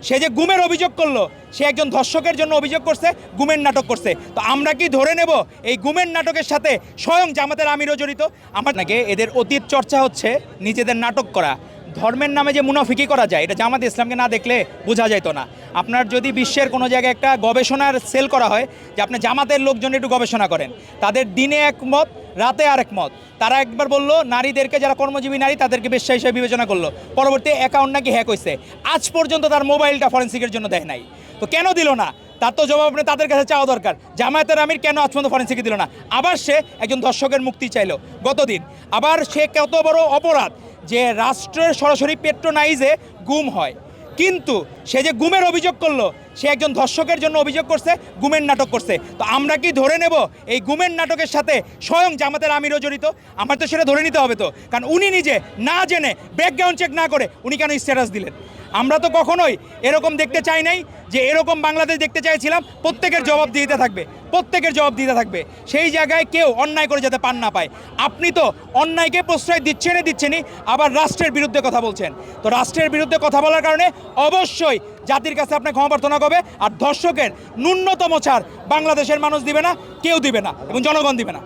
সে যে গুমের অভিযোগ করলো, সে একজন ধর্ষকের জন্য অভিযোগ করছে, গুমের নাটক করছে। তো আমরা কি ধরে নেব এই গুমের নাটকের সাথে স্বয়ং জামাতের আমিরও জড়িত? আমার নাকি এদের অতীত চর্চা হচ্ছে নিজেদের নাটক করা। ধর্মের নামে যে মুনাফিকি করা যায়, এটা জামাত ইসলামকে না দেখলে বোঝা যেত না। আপনার যদি বিশ্বের কোনো জায়গায় একটা গবেষণার সেল করা হয় যে আপনি জামাতের লোকজন একটু গবেষণা করেন, তাদের দিনে এক মত, রাতে আরেক মত। তারা একবার বললো নারীদেরকে, যারা কর্মজীবী নারী, তাদেরকে বেশ্যা হিসেবে বিবেচনা করলো, পরবর্তী অ্যাকাউন্ট নাকি হ্যাক হয়েছে। আজ পর্যন্ত তার মোবাইলটা ফরেন্সিকের জন্য দেয় নাই। তো কেন দিল না, তার তো জবাব নেই, তাদের কাছে চাওয়া দরকার। জামায়াতের আমির কেন আজ পর্যন্ত ফরেন্সিকে দিল না? আবার সে একজন ধর্ষকের মুক্তি চাইলো গতদিন। আবার সে কত বড় অপরাধ যে রাষ্ট্রের সরাসরি পেট্রোনাইজে গুম হয়, কিন্তু সে যে গুমের অভিযোগ করলো, সে একজন ধর্ষকের জন্য অভিযোগ করছে, গুমের নাটক করছে। তো আমরা কি ধরে নেব এই গুমের নাটকের সাথে স্বয়ং জামাতের আমিরও জড়িত? আমার তো সেটা ধরে নিতে হবে তো, কারণ উনি নিজে না জেনে, ব্যাকগ্রাউন্ড চেক না করে উনি কেন স্ট্যাটাস দিলেন? আমরা তো কখনোই এরকম দেখতে চাই নাই। যে এরকম বাংলাদেশ দেখতে চাইছিলাম প্রত্যেকের জবাব দিতে থাকবে, প্রত্যেকের জবাব দিতে থাকবে। সেই জায়গায় কেউ অন্যায় করে যাতে পান না পায়। আপনি তো অন্যায়কে প্রশ্রয় দিচ্ছেনই, আবার রাষ্ট্রের বিরুদ্ধে কথা বলছেন। তো রাষ্ট্রের বিরুদ্ধে কথা বলার কারণে অবশ্যই জাতির কাছে আপনার ক্ষমা প্রার্থনা করবে। আর ধর্ষকের ন্যূনতম ছাড় বাংলাদেশের মানুষ দিবে না, কেউ দিবে না, এবং জনগণ দিবে না।